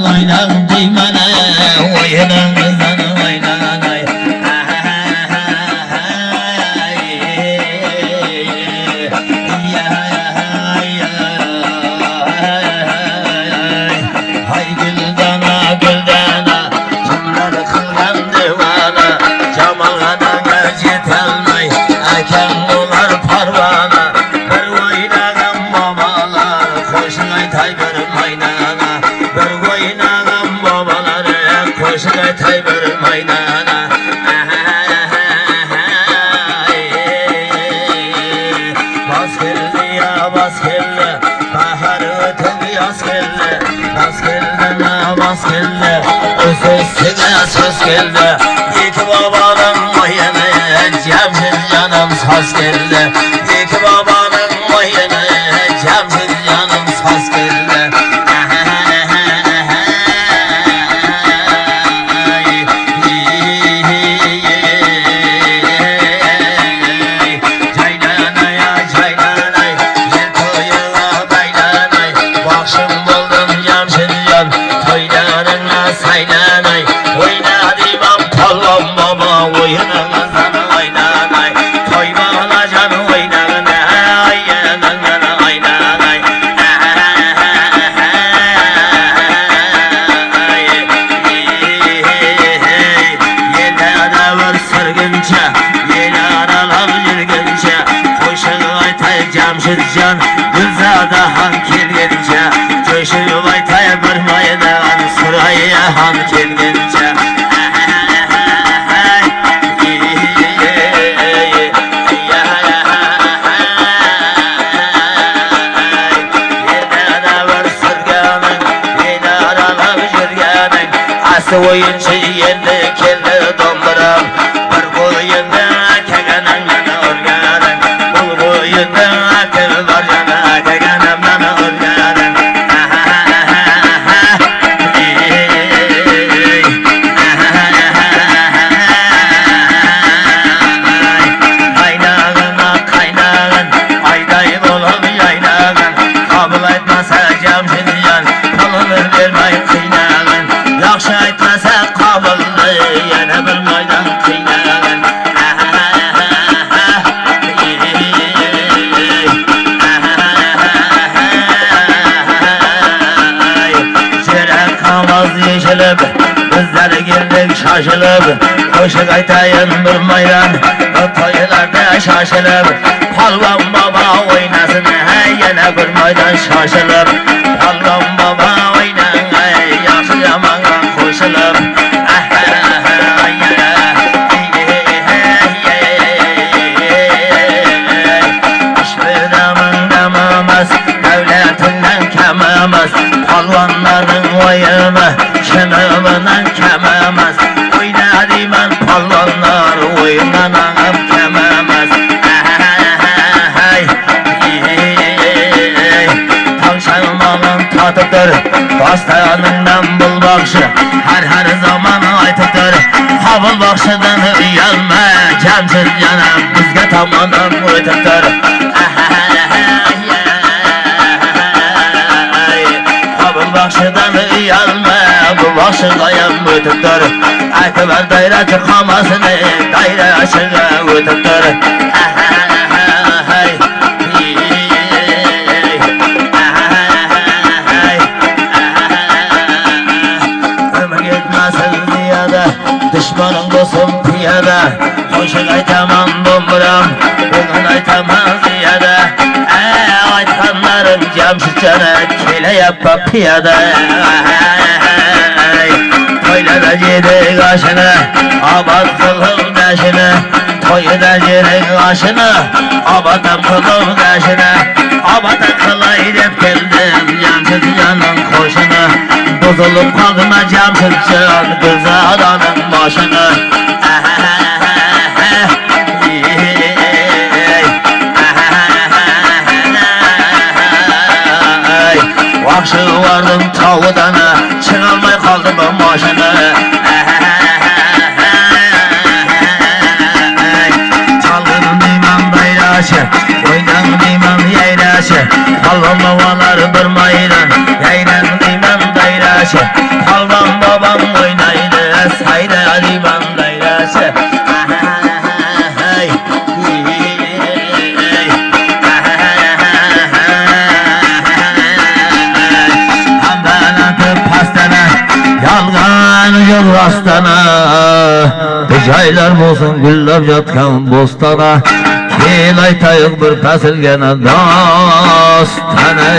Oynan duymana oynan kızdan oynan ay. Hay güldana güldana kimler kılgan divana Camalana yetelmey erken olar parvana Bir oynagan babalar koşun aytay bir maynana Bir oynagan babalar koşun aytay bir maynana Bas geldi ya bas geldi bahar ötüp yaz geldi Bas geldi na bas geldi Sözsüne söz geldi İki babanın oyunu Cemşir canım saz geldi İki babanın oyunu Cemşir canım saz geldi Caylanaya caylanay Yer toyuna baylanay Bakşım buldum Cemşir can Toylarına saylanay Oynadım palvan baba oyununuzdan oynanay Toyma olacan oynanay Ayyanından oynanay Yine de var sırgınca Yine aralar yürgünce Koşun aytay Cemşircan Gülzada han kelgince Coşun aytay bir maydan Sıraya han kelgince Oyuncu yerde keldi donduram Bir boyunda keganamdan örganım Bul boyunda akıl var yana keganamdan örganım Kaynağına kaynağın ayday bolup yaynağın Kabul etmese Cemşircan kalınır vermey kıynağın Yaxşı aytmasa qabıldı yana bir maydan qiynag'in Jirak qog'oz yeshilib bizlar keldik shoshilib Qo'shiq aytayin bir maydan to'ylarda shoshilib Polvon bobo o'ynasin yana bir maydan shoshilib Polvon bobo o'ynan yaxshi yomonga qo'shilib Davlatingdan kam emas polvonlarning o'yini chinibidan kam emas O'ynayman polvonlar o'yinidan ham kam emas Tavşanmağın tatıdır Dostanından bul bakşı Her zaman aytıdır Havul bakşıdan uyalma Cemşir canım bizge tamamen ötüdür Havul bakşıdan uyalma Bu bakşıdayım ötüdür Akıver daire çıkamasını Daire aşığa ötüdür Düşmanım dostum piyada Koşun aytamam domburam Bugün aytamam ziyada Aytanlarım Cemşircan'a Kele yapma piyada Toylarda yedik aşını Abad kılım deşini Toyda yedik aşını Abadam kılım deşini Abada kılay dep geldim Cemşircan'ın koşunu Bozulup kalkma Cemşircan Gülzadanın başını Vakşı vardım tavudana Çıkalmay kaldım bu maşını Çaldım diman bayraşı Oynan diman yayraşı Kalın babalar bir maydan Yayran diman bayraşı Kalgan yol rastana Bıcaylar bolsun güllab yatkan bostana Kel aytayık bir pasilgene dostana